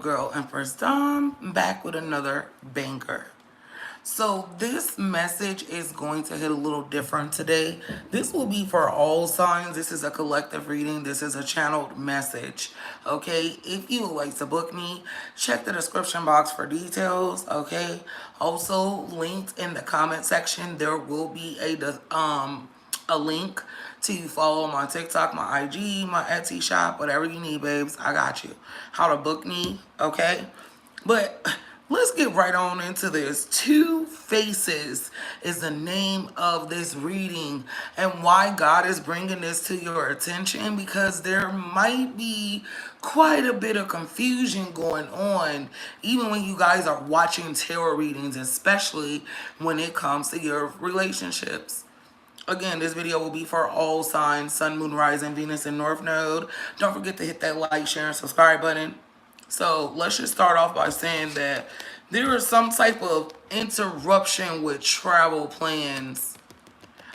Girl Empress Dom back with another banger. So this message is going to hit a little different today. This will be for all signs. This is a collective reading. This is a channeled message. Okay, if you would like to book me, check the description box for details. Okay, also linked in the comment section there will be a link to follow my TikTok, my IG, my Etsy shop, whatever you need, babes. I got you. How to book me, okay? But let's get right on into this. Two Faces is the name of this reading, and why God is bringing this to your attention, because there might be quite a bit of confusion going on even when you guys are watching tarot readings, especially when it comes to your relationships. Again, this video will be for all signs, Sun, Moon, Rising, Venus, and North Node. Don't forget to hit that like, share, and subscribe button. So let's just start off by saying that there is some type of interruption with travel plans.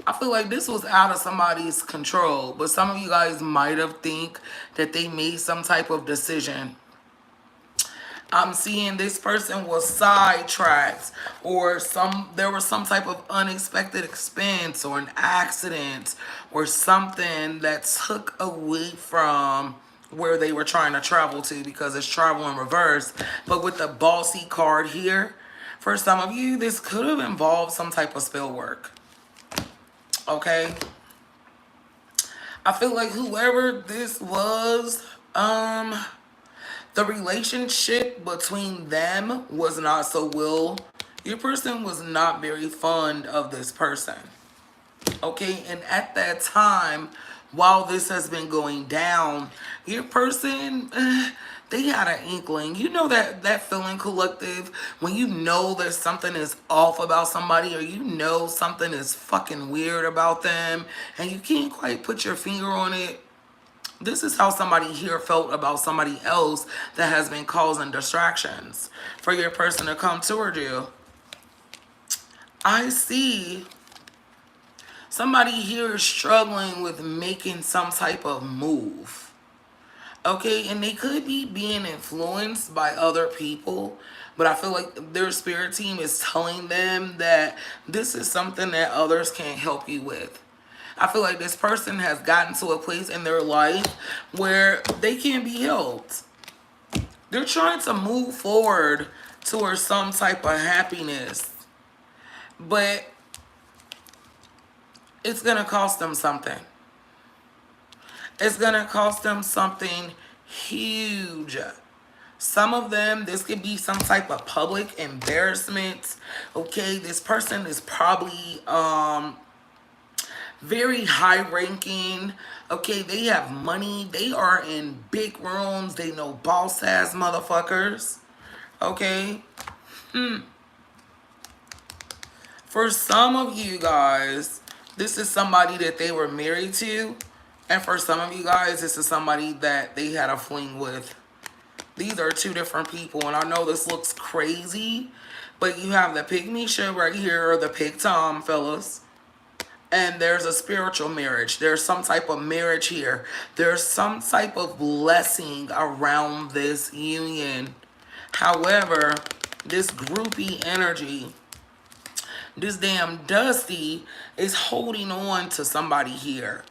I feel like this was out of somebody's control, but some of you guys might have think that they made some type of decision. I'm seeing this person was sidetracked, or there was some type of unexpected expense or an accident or something that took away from where they were trying to travel to, because it's travel in reverse. But with the bossy card here, for some of you, this could have involved some type of spell work. Okay? I feel like whoever this was, the relationship between them was not so well. Your person was not very fond of this person. Okay, and at that time, while this has been going down, your person, they had an inkling. You know that feeling, collective, when you know that something is off about somebody, or you know something is fucking weird about them, and you can't quite put your finger on it. This is how somebody here felt about somebody else that has been causing distractions for your person to come toward you. I see somebody here is struggling with making some type of move. Okay, and they could be being influenced by other people, but I feel like their spirit team is telling them that this is something that others can't help you with. I feel like this person has gotten to a place in their life where they can't be helped. They're trying to move forward towards some type of happiness, but it's going to cost them something. It's going to cost them something huge. Some of them, this could be some type of public embarrassment. Okay, this person is probably very high ranking. Okay, they have money. They are in big rooms. They know boss ass motherfuckers. Okay. For some of you guys, this is somebody that they were married to. And for some of you guys, this is somebody that they had a fling with. These are two different people. And I know this looks crazy, but you have the pygmy shit right here, or the pig tom, fellas. And there's a spiritual marriage. There's some type of marriage here. There's some type of blessing around this union. However, this groupie energy, this damn Dusty, is holding on to somebody here.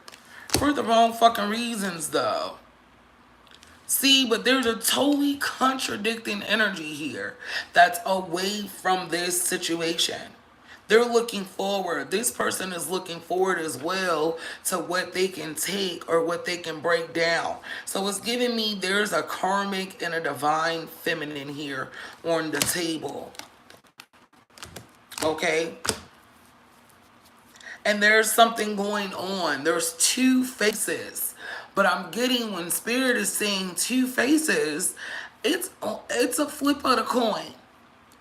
For the wrong fucking reasons, though. See, but there's a totally contradicting energy here that's away from this situation. They're looking forward. This person is looking forward as well to what they can take or what they can break down. So it's giving me there's a karmic and a divine feminine here on the table. Okay? And there's something going on. There's two faces. But I'm getting, when Spirit is saying two faces, it's a flip of the coin.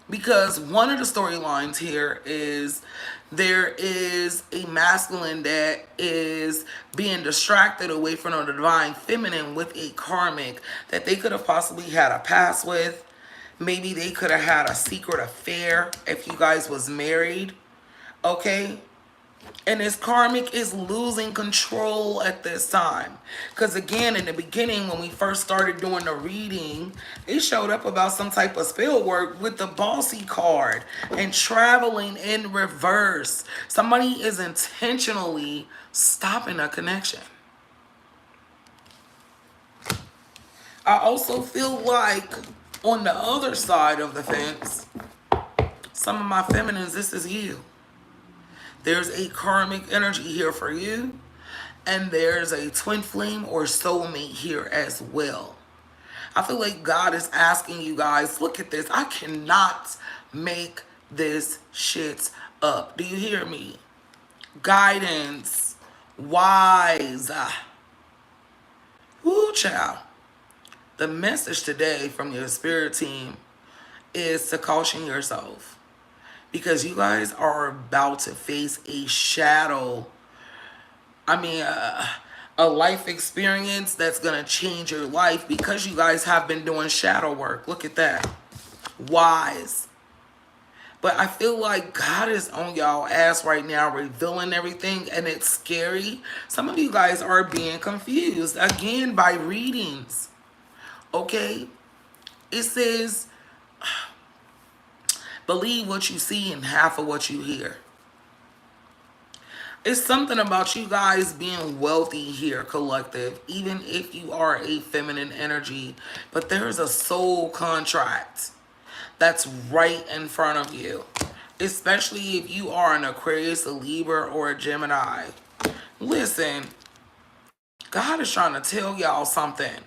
Because one of the storylines here is there is a masculine that is being distracted away from the divine feminine with a karmic that they could have possibly had a past with. Maybe they could have had a secret affair if you guys was married. Okay? And this karmic is losing control at this time. Because again, in the beginning, when we first started doing the reading, it showed up about some type of spell work with the bossy card and traveling in reverse. Somebody is intentionally stopping a connection. I also feel like on the other side of the fence, some of my feminines, this is you. There's a karmic energy here for you, and there's a twin flame or soulmate here as well. I feel like God is asking you guys, look at this. I cannot make this shit up. Do you hear me? Guidance, wise. Woo, child. The message today from your spirit team is to caution yourself, because you guys are about to face a shadow. I mean, a life experience that's going to change your life, because you guys have been doing shadow work. Look at that. Wise. But I feel like God is on y'all ass right now, revealing everything, and it's scary. Some of you guys are being confused, again, by readings. Okay? It says, believe what you see and half of what you hear. It's something about you guys being wealthy here, collective, even if you are a feminine energy. But there's a soul contract that's right in front of you, especially if you are an Aquarius, a Libra, or a Gemini. Listen, God is trying to tell y'all something.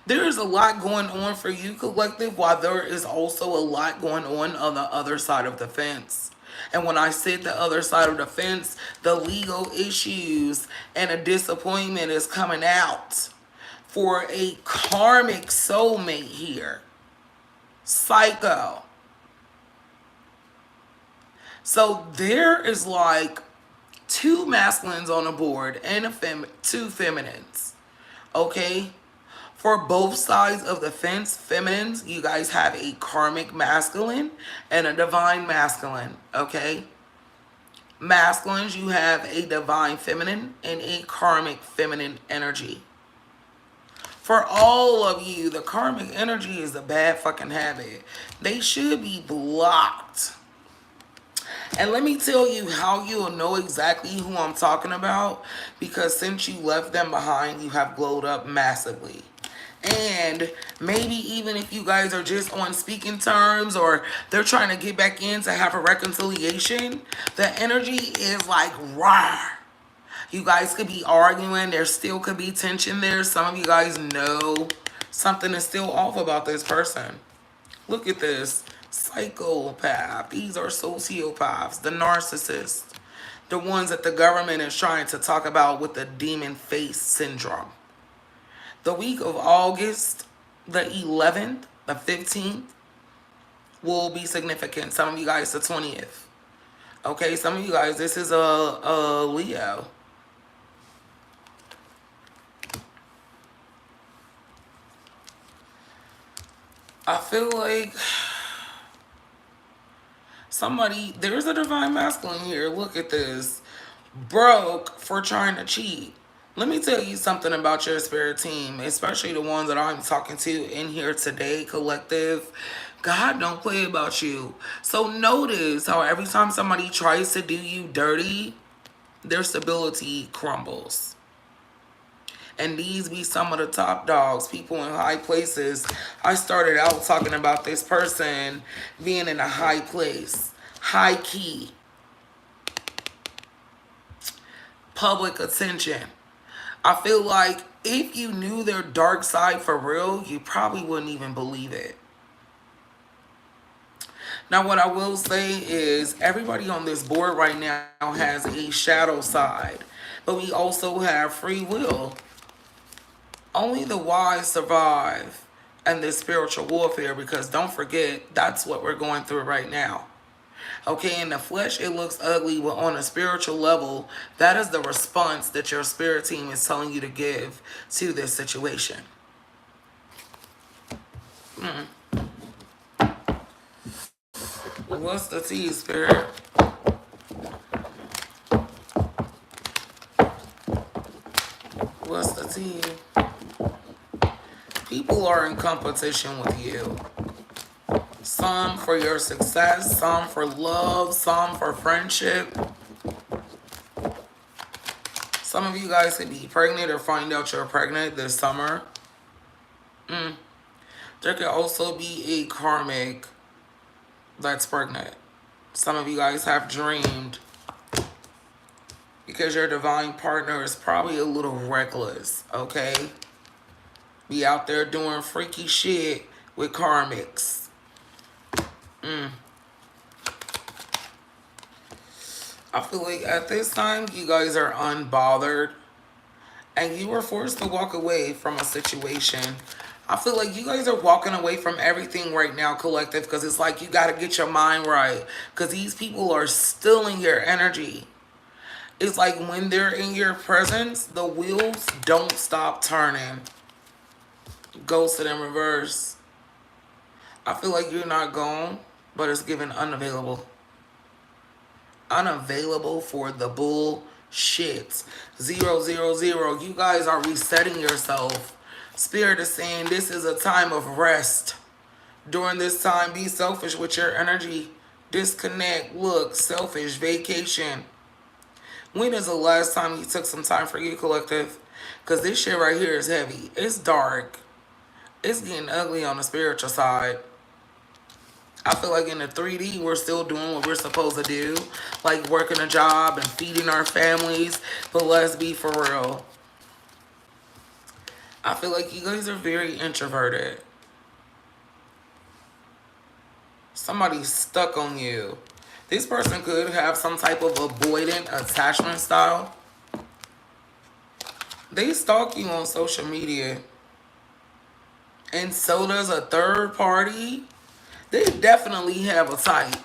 There is a lot going on for you, collective, while there is also a lot going on the other side of the fence. And when I said the other side of the fence, the legal issues and a disappointment is coming out for a karmic soulmate here. Psycho. So there is like two masculines on the board and two feminines. Okay? For both sides of the fence, feminines, you guys have a karmic masculine and a divine masculine, okay? Masculines, you have a divine feminine and a karmic feminine energy. For all of you, the karmic energy is a bad fucking habit. They should be blocked. And let me tell you how you'll know exactly who I'm talking about, because since you left them behind, you have glowed up massively. And maybe even if you guys are just on speaking terms, or they're trying to get back in to have a reconciliation, the energy is like raw. You guys could be arguing. There still could be tension there. Some of you guys know something is still off about this person. Look at this. Psychopath. These are sociopaths. The narcissists. The ones that the government is trying to talk about with the demon face syndrome. The week of August, the 11th, the 15th, will be significant. Some of you guys, the 20th. Okay, some of you guys, this is a Leo. I feel like somebody, there's a divine masculine here. Look at this. Broke for trying to cheat. Let me tell you something about your spirit team, especially the ones that I'm talking to in here today, collective. God don't play about you. So notice how every time somebody tries to do you dirty, their stability crumbles. And these be some of the top dogs, people in high places. I started out talking about this person being in a high place, high key, public attention. I feel like if you knew their dark side for real, you probably wouldn't even believe it. Now, what I will say is everybody on this board right now has a shadow side, but we also have free will. Only the wise survive in this spiritual warfare, because don't forget, that's what we're going through right now. Okay, in the flesh, it looks ugly, but on a spiritual level, that is the response that your spirit team is telling you to give to this situation. What's the tea, spirit? see. People are in competition with you. Some for your success, some for love, some for friendship. Some of you guys could be pregnant or find out you're pregnant this summer. There could also be a karmic that's pregnant. Some of you guys have dreamed because your divine partner is probably a little reckless, okay? Be out there doing freaky shit with karmics. I feel like at this time, you guys are unbothered and you were forced to walk away from a situation. I feel like you guys are walking away from everything right now, collective, because it's like you got to get your mind right because these people are stealing your energy. It's like when they're in your presence, the wheels don't stop turning. Ghosted in reverse. I feel like you're not gone, but it's given unavailable. Unavailable for the bullshit. 000. You guys are resetting yourself. Spirit is saying this is a time of rest. During this time, be selfish with your energy. Disconnect. Look, selfish. Vacation. When is the last time you took some time for you, collective? Because this shit right here is heavy. It's dark. It's getting ugly on the spiritual side. I feel like in the 3D, we're still doing what we're supposed to do. Like working a job and feeding our families. But let's be for real. I feel like you guys are very introverted. Somebody's stuck on you. This person could have some type of avoidant attachment style. They stalk you on social media. And so does a third party. They definitely have a type.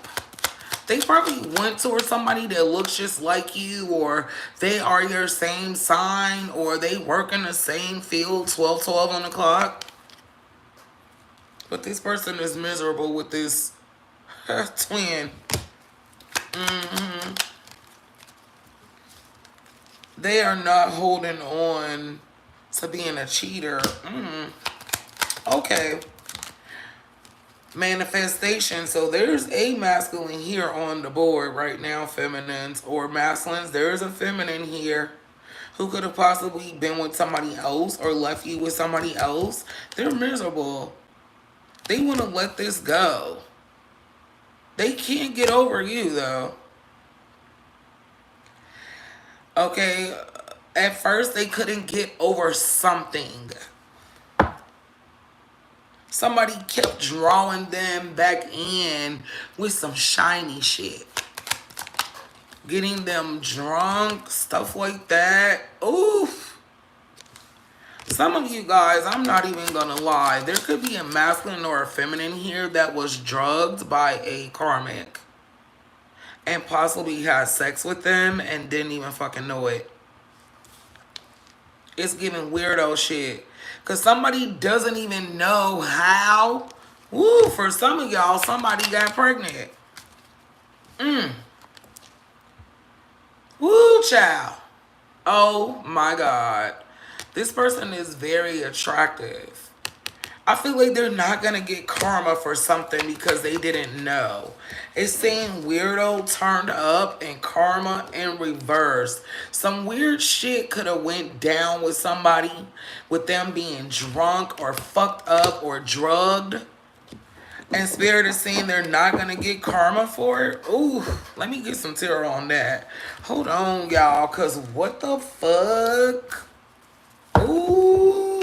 They probably went towards somebody that looks just like you, or they are your same sign, or they work in the same field, 12 on the clock. But this person is miserable with this twin. They are not holding on to being a cheater. Okay. Manifestation. So there's a masculine here on the board right now, feminines or masculines. There's a feminine here who could have possibly been with somebody else or left you with somebody else. They're miserable. They want to let this go. They can't get over you though. Okay, at first they couldn't get over something. Somebody kept drawing them back in with some shiny shit. Getting them drunk, stuff like that. Oof. Some of you guys, I'm not even gonna lie, there could be a masculine or a feminine here that was drugged by a karmic. And possibly had sex with them and didn't even fucking know it. It's giving weirdo shit. Because somebody doesn't even know how. Woo, for some of y'all, somebody got pregnant. Woo, child. Oh my God. This person is very attractive. I feel like they're not going to get karma for something because they didn't know. It's saying weirdo turned up and karma in reverse. Some weird shit could have went down with somebody with them being drunk or fucked up or drugged. And Spirit is saying they're not going to get karma for it. Ooh, let me get some tarot on that. Hold on, y'all, because what the fuck? Ooh.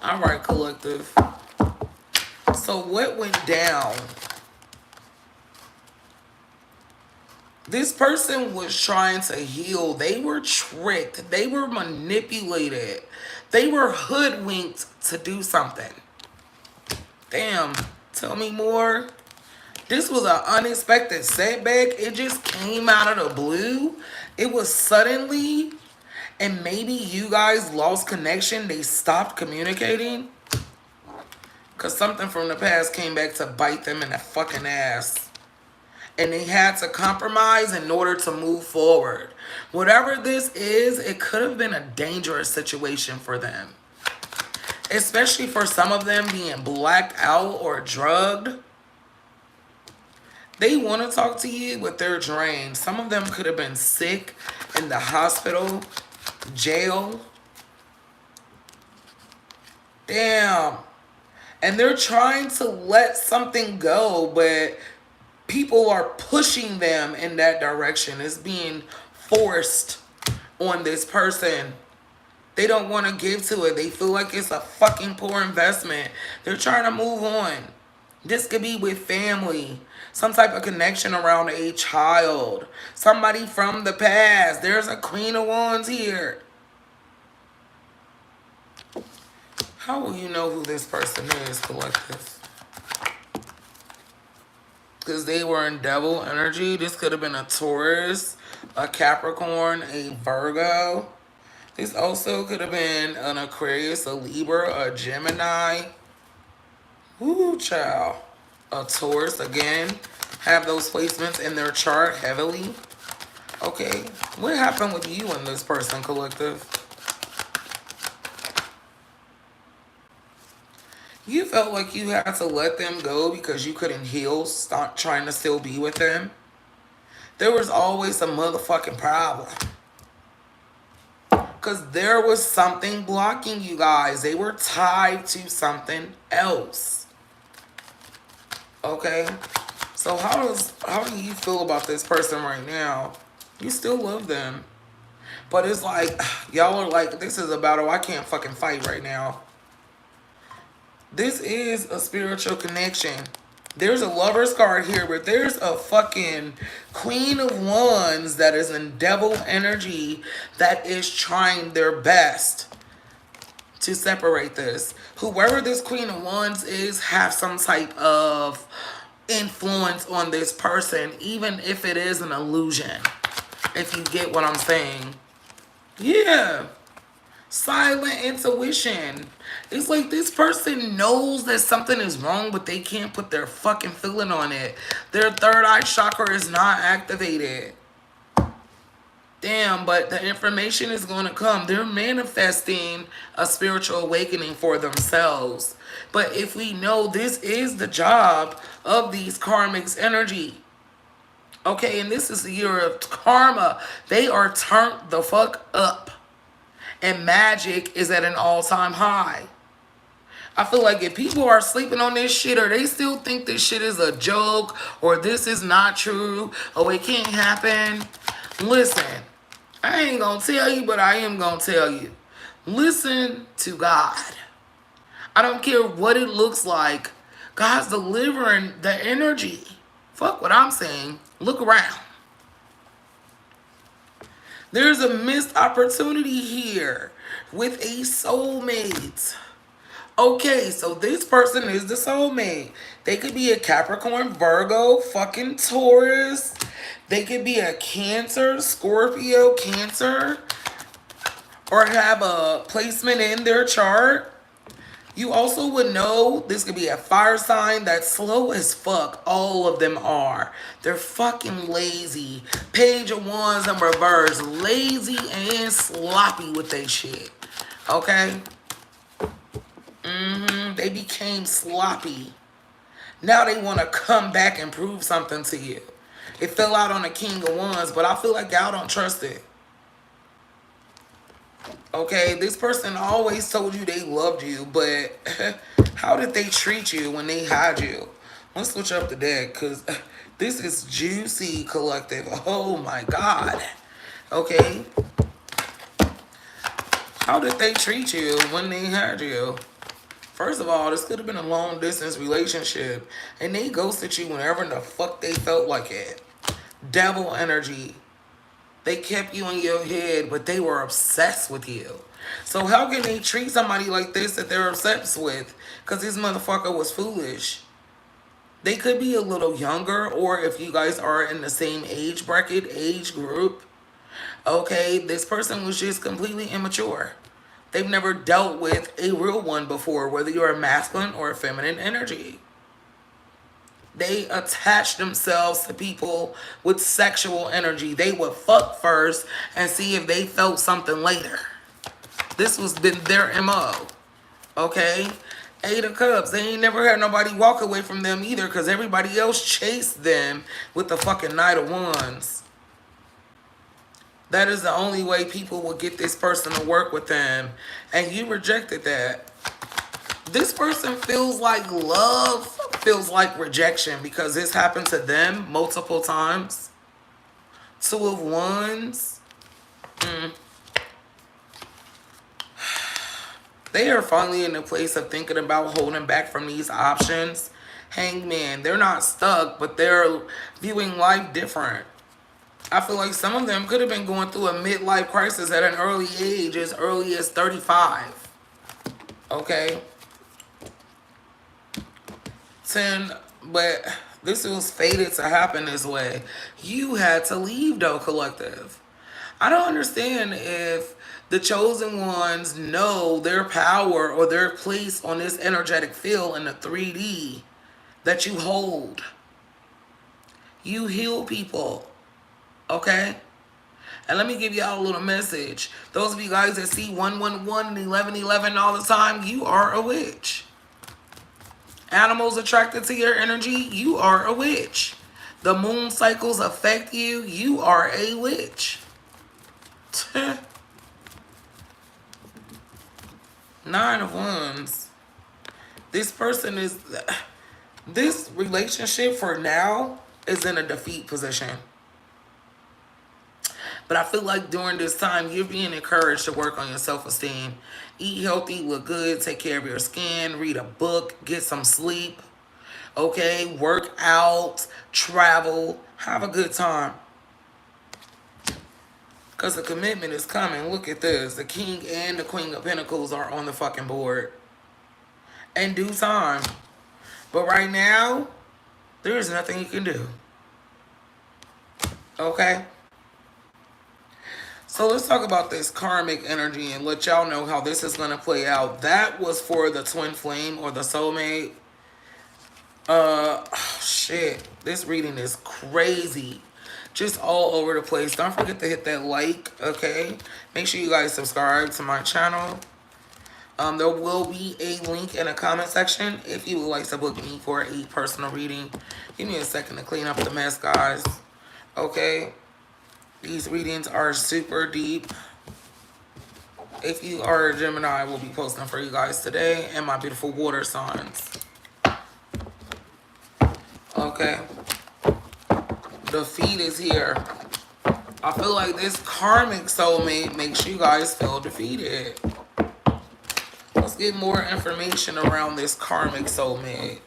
All right, collective. So what went down? This person was trying to heal. They were tricked. They were manipulated. They were hoodwinked to do something. Damn. Tell me more. This was an unexpected setback. It just came out of the blue. It was suddenly... And maybe you guys lost connection. They stopped communicating. Because something from the past came back to bite them in the fucking ass. and they had to compromise in order to move forward. Whatever this is, it could have been a dangerous situation for them. Especially for some of them being blacked out or drugged. They want to talk to you, but they're drained. Some of them could have been sick in the hospital, jail. Damn. And they're trying to let something go, but people are pushing them in that direction. It's being forced on this person. They don't want to give to it. They feel like it's a fucking poor investment. They're trying to move on. This could be with family. Some type of connection around a child. Somebody from the past. There's a Queen of Wands here. How will you know who this person is, collective? Because they were in devil energy. This could have been a Taurus, a Capricorn, a Virgo. This also could have been an Aquarius, a Libra, a Gemini. Woo, child. A Taurus, again. Have those placements in their chart heavily. Okay. What happened with you and this person, collective? You felt like you had to let them go because you couldn't heal, stop trying to still be with them. There was always a motherfucking problem. Because there was something blocking you guys. They were tied to something else. Okay? So how do you feel about this person right now? You still love them. But it's like, y'all are like, this is a battle I can't fucking fight right now. This is a spiritual connection. There's a Lover's card here, but there's a fucking Queen of Wands that is in devil energy that is trying their best to separate this. Whoever this Queen of Wands is have some type of influence on this person, even if it is an illusion. If you get what I'm saying. Yeah. Silent intuition. It's like this person knows that something is wrong, but they can't put their fucking feeling on it. Their third eye chakra is not activated. Damn, but the information is going to come. They're manifesting a spiritual awakening for themselves. But if we know this is the job of these karmics energy. Okay, and this is the year of karma. They are turned the fuck up. And magic is at an all-time high. I feel like if people are sleeping on this shit or they still think this shit is a joke or this is not true or it can't happen, listen, I ain't gonna tell you, but I am gonna tell you. Listen to God. I don't care what it looks like. God's delivering the energy. Fuck what I'm saying. Look around. There's a missed opportunity here with a soulmate. Okay, so this person is the soulmate. They could be a Capricorn, Virgo, fucking Taurus. They could be a Cancer, Scorpio, Cancer. Or have a placement in their chart. You also would know this could be a fire sign that's slow as fuck. All of them are. They're fucking lazy. Page of Wands in reverse. Lazy and sloppy with their shit. Okay? They became sloppy. Now they want to come back and prove something to you. It fell out on the King of Wands, but I feel like y'all don't trust it. Okay, this person always told you they loved you, but how did they treat you when they had you? Let's switch up the deck, because this is juicy, collective. Oh my God. Okay. How did they treat you when they had you? First of all, this could have been a long distance relationship, and they ghosted you whenever the fuck they felt like it. Devil energy. They kept you in your head, but they were obsessed with you. So how can they treat somebody like this that they're obsessed with? Because this motherfucker was foolish. They could be a little younger, or if you guys are in the same age bracket, age group. Okay, this person was just completely immature. They've never dealt with a real one before, whether you're a masculine or a feminine energy. They attach themselves to people with sexual energy. They would fuck first and see if they felt something later. This was been their MO. Okay? Eight of Cups. They ain't never had nobody walk away from them either because everybody else chased them with the fucking Knight of Wands. That is the only way people will get this person to work with them. And you rejected that. This person feels like love, feels like rejection because this happened to them multiple times. Two of Wands. They are finally in a place of thinking about holding back from these options. Hangman. They're not stuck, but they're viewing life different. I feel like some of them could have been going through a midlife crisis at an early age, as early as 35. Okay? 10, but this was fated to happen this way. You had to leave, though, collective. I don't understand if the chosen ones know their power or their place on this energetic field in the 3D that you hold. You heal people. Okay? And let me give y'all a little message. Those of you guys that see 111 and 1111 all the time, you are a witch. Animals attracted to your energy, you are a witch. The moon cycles affect you, you are a witch. Nine of Wands. This person is... This relationship for now is in a defeat position. But I feel like during this time, you're being encouraged to work on your self-esteem. Eat healthy, look good, take care of your skin, read a book, get some sleep. Okay? Work out, travel, have a good time. Because the commitment is coming. Look at this. The King and the Queen of Pentacles are on the fucking board. In due time. But right now, there is nothing you can do. Okay? So let's talk about this karmic energy and let y'all know how this is going to play out. That was for the twin flame or the soulmate. Oh, shit. This reading is crazy. Just all over the place. Don't forget to hit that like, okay? Make sure you guys subscribe to my channel. There will be a link in the comment section if you would like to book me for a personal reading. Give me a second to clean up the mess, guys. Okay? These readings are super deep. If you are a Gemini, I will be posting for you guys today. And my beautiful water signs. Okay. The feed is here. I feel like this karmic soulmate makes you guys feel defeated. Let's get more information around this karmic soulmate.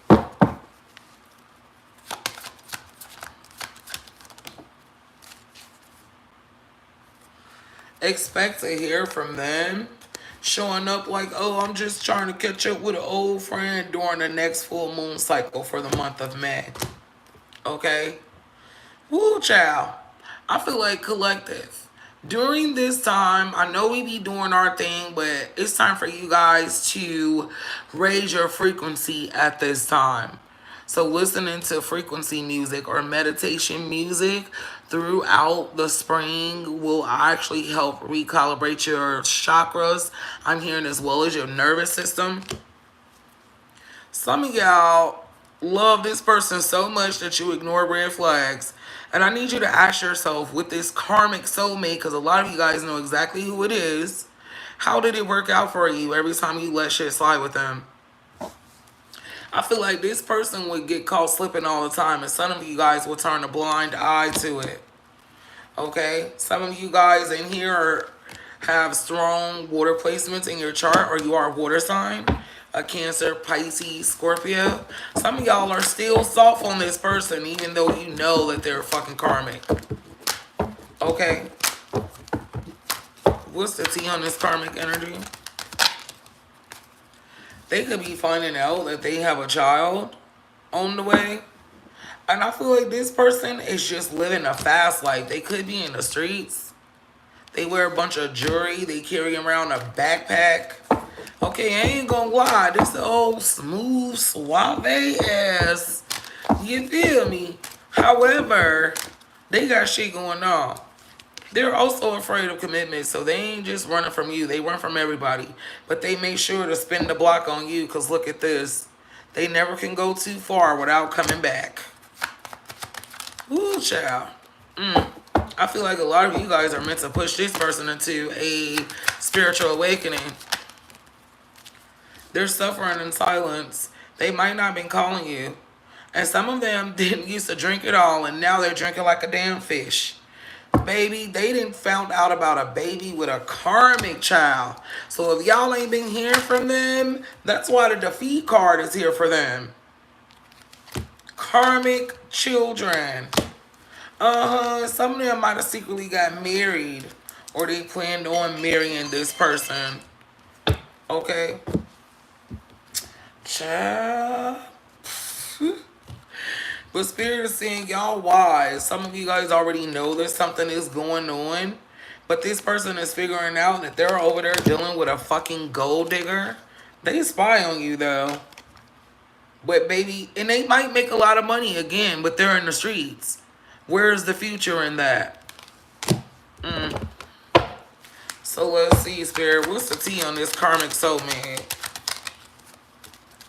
Expect to hear from them showing up like, oh, I'm just trying to catch up with an old friend during the next full moon cycle for the month of May. Okay? Woo, child. I feel like collective. During this time, I know we be doing our thing, but it's time for you guys to raise your frequency at this time. So listening to frequency music or meditation music throughout the spring will actually help recalibrate your chakras. I'm hearing as well as your nervous system. Some of y'all love this person so much that you ignore red flags. And I need you to ask yourself with this karmic soulmate, because a lot of you guys know exactly who it is. How did it work out for you every time you let shit slide with them? I feel like this person would get caught slipping all the time, and some of you guys will turn a blind eye to it. Okay? Some of you guys in here have strong water placements in your chart, or you are a water sign. A Cancer, Pisces, Scorpio. Some of y'all are still soft on this person, even though you know that they're fucking karmic. Okay? What's the tea on this karmic energy? They could be finding out that they have a child on the way. And I feel like this person is just living a fast life. They could be in the streets. They wear a bunch of jewelry. They carry around a backpack. Okay, I ain't gonna lie. This old smooth, suave ass You feel me? However, they got shit going on. They're also afraid of commitment, so they ain't just running from you. They run from everybody. But they make sure to spin the block on you, because look at this. They never can go too far without coming back. Ooh, child. I feel like a lot of you guys are meant to push this person into a spiritual awakening. They're suffering in silence. They might not been calling you. And some of them didn't used to drink it all, and now they're drinking like a damn fish. Baby, they didn't found out about a baby with a karmic child. So if y'all ain't been hearing from them, that's why the defeat card is here for them. Karmic children. Some of them might have secretly got married, or they planned on marrying this person. Okay. Child. But Spirit is saying y'all wise. Some of you guys already know that something is going on. But this person is figuring out that they're over there dealing with a fucking gold digger. They spy on you though. But baby, and they might make a lot of money again, but they're in the streets. Where's the future in that? So let's see, Spirit. What's the tea on this karmic soulmate?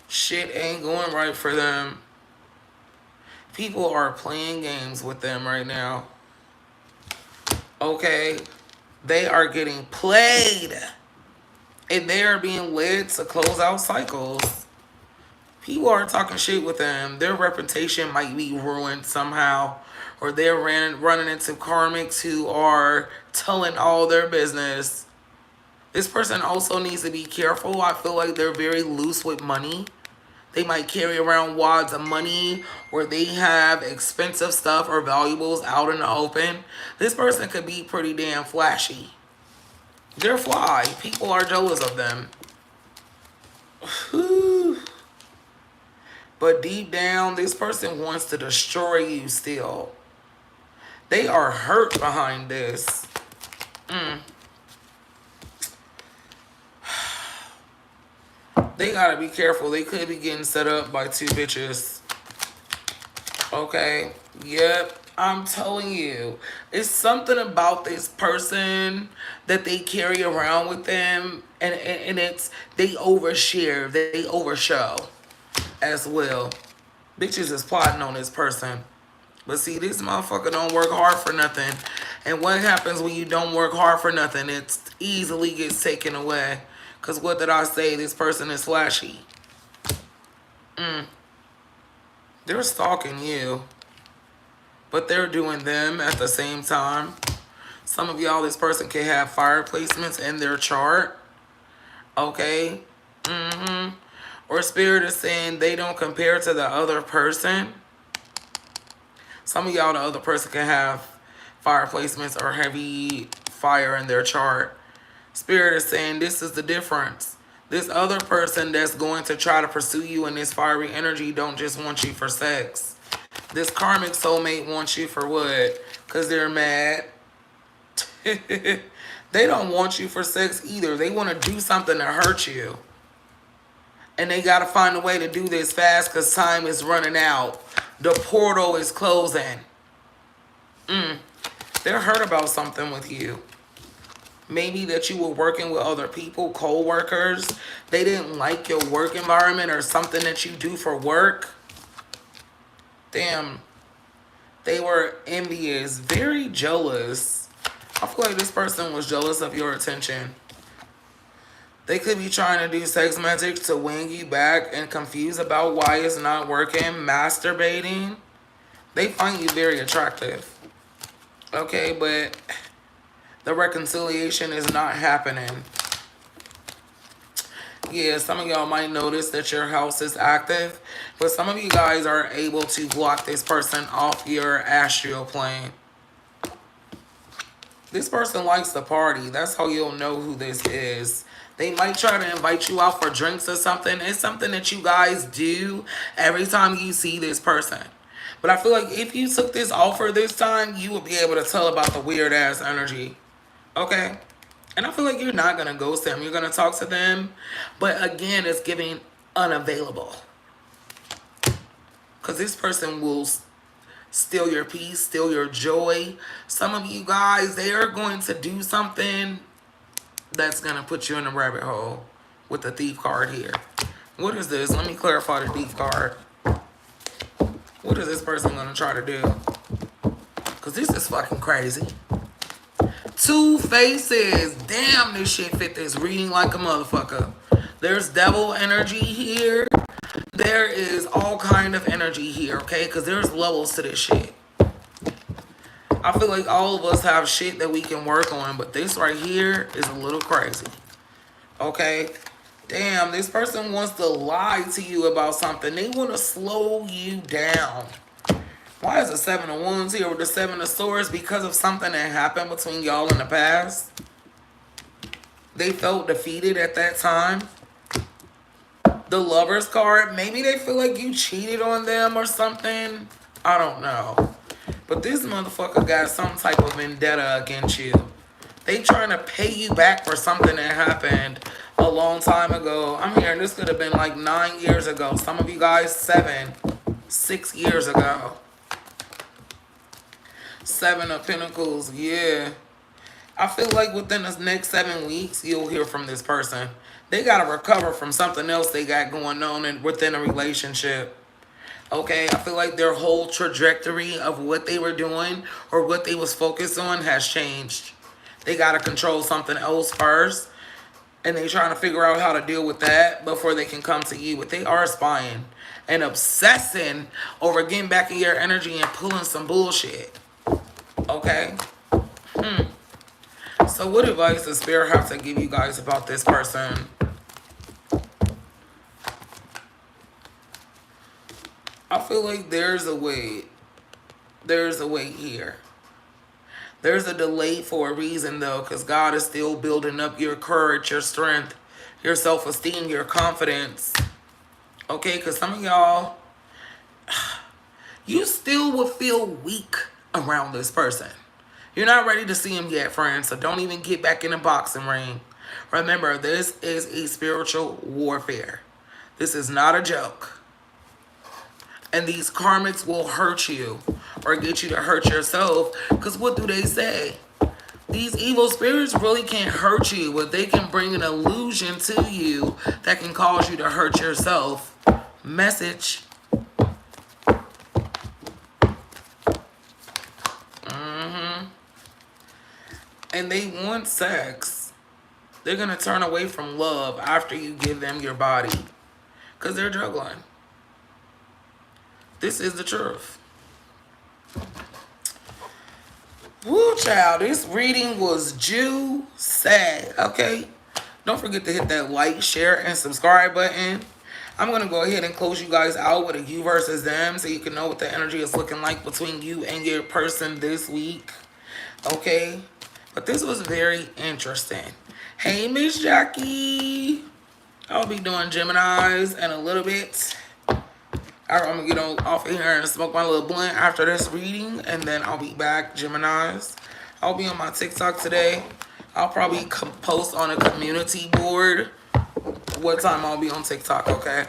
Shit ain't going right for them. People are playing games with them right now. Okay? They are getting played. And they are being led to close out cycles. People are talking shit with them. Their reputation might be ruined somehow. Or they're running into karmics who are telling all their business. This person also needs to be careful. I feel like they're very loose with money. They might carry around wads of money, or they have expensive stuff or valuables out in the open. This person could be pretty damn flashy. They're fly. People are jealous of them. But deep down, this person wants to destroy you still. They are hurt behind this. They gotta be careful. They could be getting set up by two bitches. Okay. Yep. I'm telling you. It's something about this person that they carry around with them. And it's, they overshare. They overshow as well. Bitches is plotting on this person. But see, this motherfucker don't work hard for nothing. And what happens when you don't work hard for nothing? It easily gets taken away. Because what did I say? This person is flashy. They're stalking you. But they're doing them at the same time. Some of y'all, this person can have fire placements in their chart. Okay? Or Spirit is saying they don't compare to the other person. Some of y'all, the other person can have fire placements or heavy fire in their chart. Spirit is saying this is the difference. This other person that's going to try to pursue you in this fiery energy don't just want you for sex. This karmic soulmate wants you for what? Because they're mad. They don't want you for sex either. They want to do something to hurt you. And they got to find a way to do this fast because time is running out. The portal is closing. They're hurt about something with you. Maybe that you were working with other people, co-workers. They didn't like your work environment or something that you do for work. Damn. They were envious, very jealous. I feel like this person was jealous of your attention. They could be trying to do sex magic to win you back and confused about why it's not working. Masturbating. They find you very attractive. Okay, but the reconciliation is not happening. Yeah, some of y'all might notice that your house is active, but some of you guys are able to block this person off your astral plane. This person likes to party. That's how you'll know who this is. They might try to invite you out for drinks or something. It's something that you guys do every time you see this person. But I feel like if you took this offer this time, you would be able to tell about the weird ass energy. Okay? And I feel like you're not going to ghost them. You're going to talk to them. But again, it's giving unavailable. Because this person will steal your peace, steal your joy. Some of you guys, they are going to do something that's going to put you in a rabbit hole with the thief card here. What is this? Let me clarify the thief card. What is this person going to try to do? Because this is fucking crazy. Two faces. Damn, this shit fit this reading like a motherfucker. There's devil energy here. There is all kind of energy here, okay? Because there's levels to this shit. I feel like all of us have shit that we can work on, but this right here is a little crazy. Okay? Damn, this person wants to lie to you about something. They want to slow you down. Why is the 7 of Wands here with the 7 of Swords? Because of something that happened between y'all in the past. They felt defeated at that time. The Lovers card, maybe they feel like you cheated on them or something. I don't know. But this motherfucker got some type of vendetta against you. They trying to pay you back for something that happened a long time ago. I'm hearing this could have been like 9 years ago. Some of you guys 6 years ago. 7 of Pentacles, yeah. I feel like within the next 7 weeks, you'll hear from this person. They got to recover from something else they got going on within a relationship. Okay, I feel like their whole trajectory of what they were doing or what they was focused on has changed. They got to control something else first. And they trying to figure out how to deal with that before they can come to you. But they are spying and obsessing over getting back in your energy and pulling some bullshit. Okay? So what advice does Spirit have to give you guys about this person? I feel like there's a wait. There's a wait here. There's a delay for a reason, though, because God is still building up your courage, your strength, your self-esteem, your confidence. Okay, because some of y'all, you still will feel weak around this person. You're not ready to see him yet, friends, so don't even get back in the boxing ring. Remember, this is a spiritual warfare. This is not a joke. And these karmics will hurt you or get you to hurt yourself. Because what do they say? These evil spirits really can't hurt you, but they can bring an illusion to you that can cause you to hurt yourself. Message. And they want sex. They're going to turn away from love after you give them your body. Because they're juggling. This is the truth. Woo, child. This reading was juicy. Okay? Don't forget to hit that like, share, and subscribe button. I'm going to go ahead and close you guys out with a you versus them so you can know what the energy is looking like between you and your person this week. Okay? But this was very interesting. Hey, Miss Jackie. I'll be doing Geminis in a little bit. I'm going to get off of here and smoke my little blunt after this reading. And then I'll be back, Geminis. I'll be on my TikTok today. I'll probably post on a community board what time I'll be on TikTok, okay?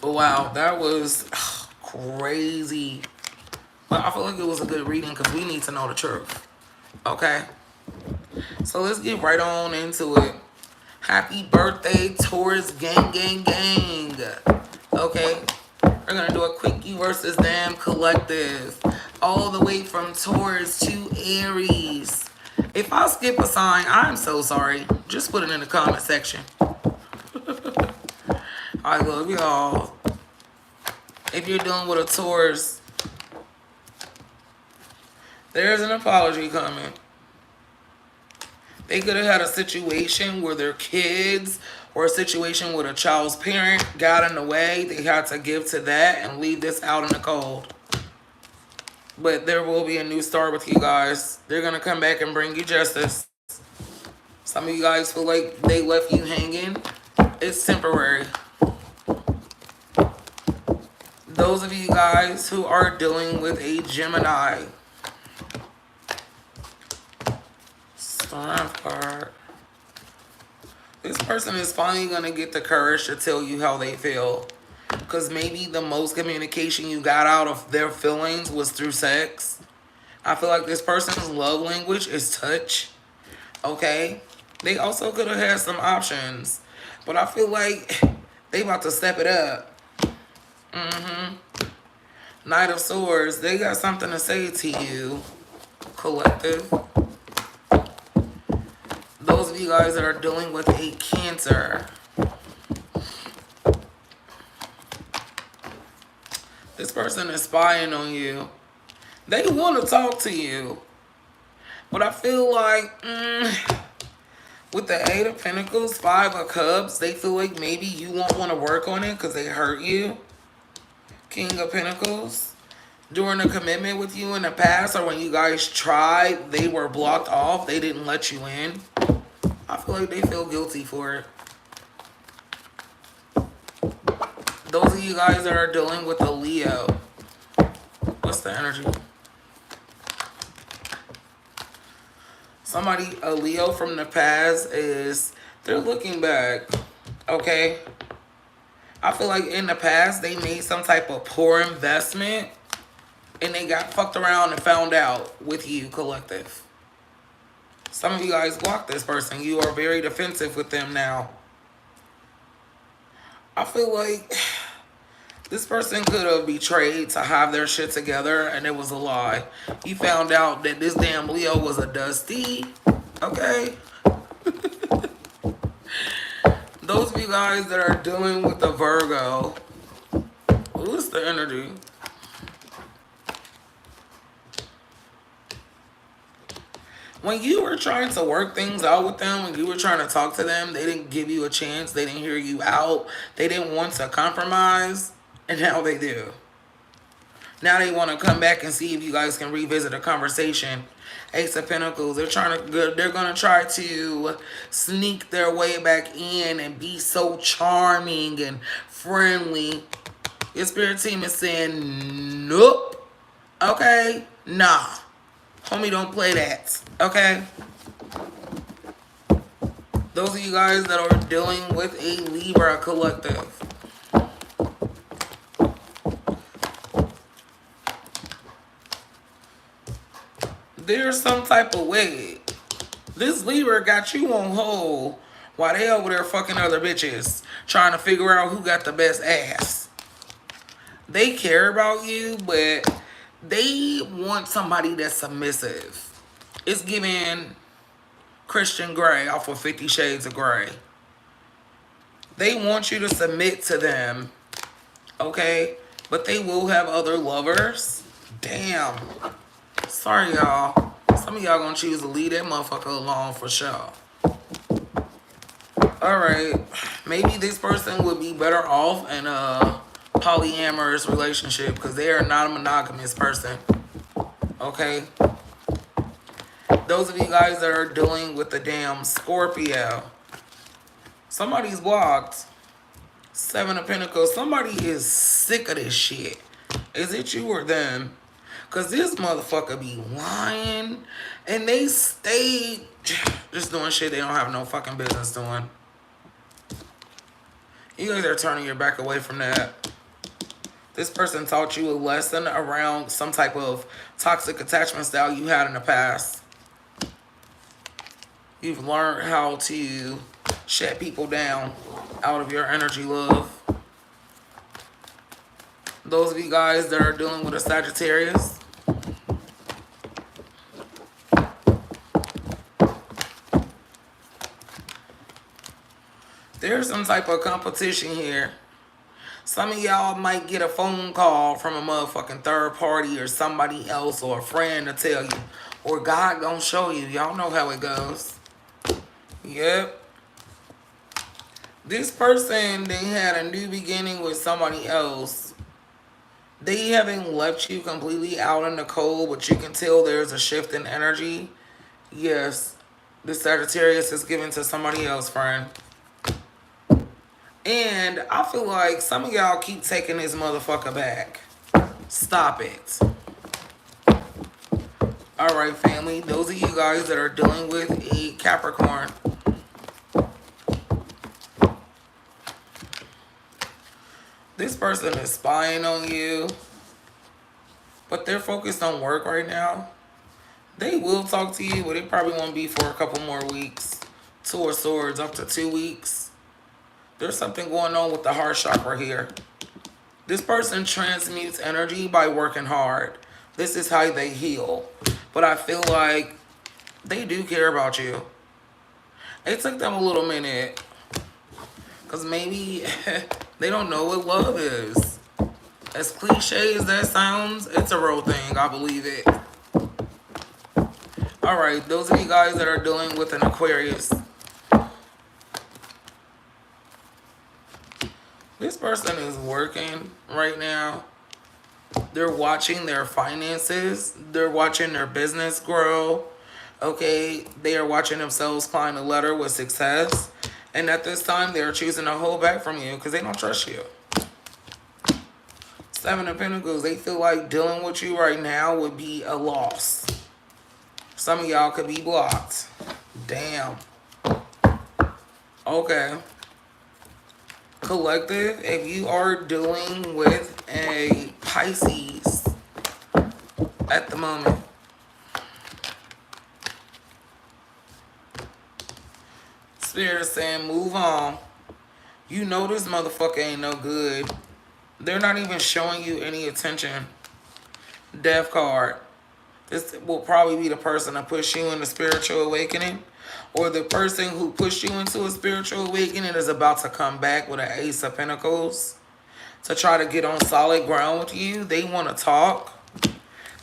But wow, that was crazy. But I feel like it was a good reading because we need to know the truth, okay? So let's get right on into it. Happy birthday, Taurus gang, gang, gang. Okay, we're going to do a quick you versus them collective. All the way from Taurus to Aries. If I skip a sign, I'm so sorry. Just put it in the comment section. I love y'all. If you're dealing with a Taurus, there's an apology coming. They could have had a situation where their kids or a situation with a child's parent got in the way. They had to give to that and leave this out in the cold. But there will be a new start with you guys. They're going to come back and bring you justice. Some of you guys feel like they left you hanging. It's temporary. Those of you guys who are dealing with a Gemini, Strength card. This person is finally going to get the courage to tell you how they feel. Because maybe the most communication you got out of their feelings was through sex. I feel like this person's love language is touch. Okay? They also could have had some options. But I feel like they about to step it up. Knight of Swords. They got something to say to you, collective. Those of you guys that are dealing with a Cancer. This person is spying on you. They want to talk to you. But I feel like, with the Eight of Pentacles, Five of Cups, they feel like maybe you won't want to work on it because they hurt you. King of Pentacles. During a commitment with you in the past, or when you guys tried, they were blocked off. They didn't let you in. I feel like they feel guilty for it. Those of you guys that are dealing with a Leo. What's the energy? Somebody, a Leo from the past, they're looking back. Okay? I feel like in the past, they made some type of poor investment. And they got fucked around and found out with you, collective. Some of you guys blocked this person. You are very defensive with them now. I feel like this person could have betrayed to have their shit together, and it was a lie. You found out that this damn Leo was a dusty. Okay? Those of you guys that are dealing with the Virgo. What's the energy? When you were trying to work things out with them, when you were trying to talk to them, they didn't give you a chance. They didn't hear you out. They didn't want to compromise. And now they do. Now they want to come back and see if you guys can revisit a conversation. Ace of Pentacles. They're going to try to sneak their way back in and be so charming and friendly. Your spirit team is saying, nope. Okay? Nah. Homie, don't play that. Okay? Those of you guys that are dealing with a Libra collective. There's some type of way. This Libra got you on hold while they over there fucking other bitches. Trying to figure out who got the best ass. They care about you, but they want somebody that's submissive. It's giving Christian Grey off of 50 Shades of Grey. They want you to submit to them. Okay? But they will have other lovers. Damn. Sorry, y'all. Some of y'all gonna choose to leave that motherfucker alone for sure. Alright. Maybe this person would be better off in a polyamorous relationship because they are not a monogamous person. Okay? Those of you guys that are dealing with the damn Scorpio. Somebody's blocked. Seven of Pentacles. Somebody is sick of this shit. Is it you or them? Because this motherfucker be lying. And they stay just doing shit they don't have no fucking business doing. You guys are turning your back away from that. This person taught you a lesson around some type of toxic attachment style you had in the past. You've learned how to shut people down out of your energy, love. Those of you guys that are dealing with a Sagittarius. There's some type of competition here. Some of y'all might get a phone call from a motherfucking third party or somebody else or a friend to tell you. Or God gonna show you. Y'all know how it goes. Yep. This person, they had a new beginning with somebody else. They haven't left you completely out in the cold, but you can tell there's a shift in energy. Yes, the Sagittarius is given to somebody else, friend. And I feel like some of y'all keep taking this motherfucker back. Stop it. Alright, family. Those of you guys that are dealing with a Capricorn. This person is spying on you, but they're focused on work right now. They will talk to you, but it probably won't be for a couple more weeks. Two of Swords, up to 2 weeks. There's something going on with the heart chakra here. This person transmutes energy by working hard. This is how they heal. But I feel like they do care about you. It took them a little minute. Because maybe they don't know what love is. As cliche as that sounds, it's a real thing. I believe it. Alright, those of you guys that are dealing with an Aquarius. This person is working right now. They're watching their finances. They're watching their business grow. Okay, they are watching themselves climb the ladder with success. And at this time, they're choosing to hold back from you because they don't trust you. Seven of Pentacles, they feel like dealing with you right now would be a loss. Some of y'all could be blocked. Damn. Okay. Collective, if you are dealing with a Pisces at the moment, Spirit is saying move on. You know this motherfucker ain't no good. They're not even showing you any attention. Death card. This will probably be the person that pushed you into spiritual awakening, or the person who pushed you into a spiritual awakening is about to come back with an Ace of Pentacles to try to get on solid ground with you. They want to talk,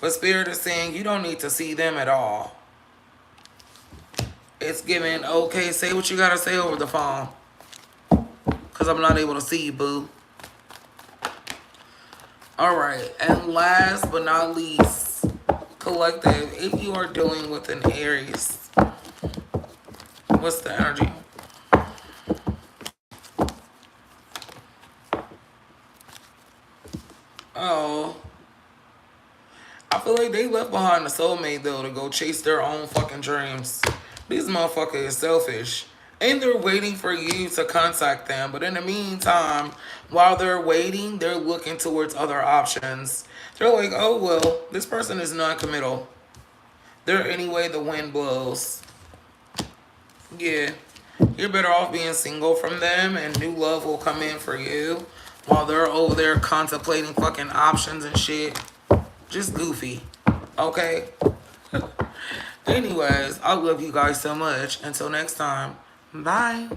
but Spirit is saying you don't need to see them at all. It's giving, okay, say what you got to say over the phone, because I'm not able to see you, boo. All right, and last but not least, collective, if you are dealing with an Aries, what's the energy? Oh, I feel like they left behind a soulmate, though, to go chase their own fucking dreams. These motherfuckers is selfish. And they're waiting for you to contact them. But in the meantime, while they're waiting, they're looking towards other options. They're like, oh, well, this person is non-committal. They're anyway the wind blows. Yeah. You're better off being single from them, and new love will come in for you while they're over there contemplating fucking options and shit. Just goofy. Okay? Anyways, I love you guys so much. Until next time. Bye.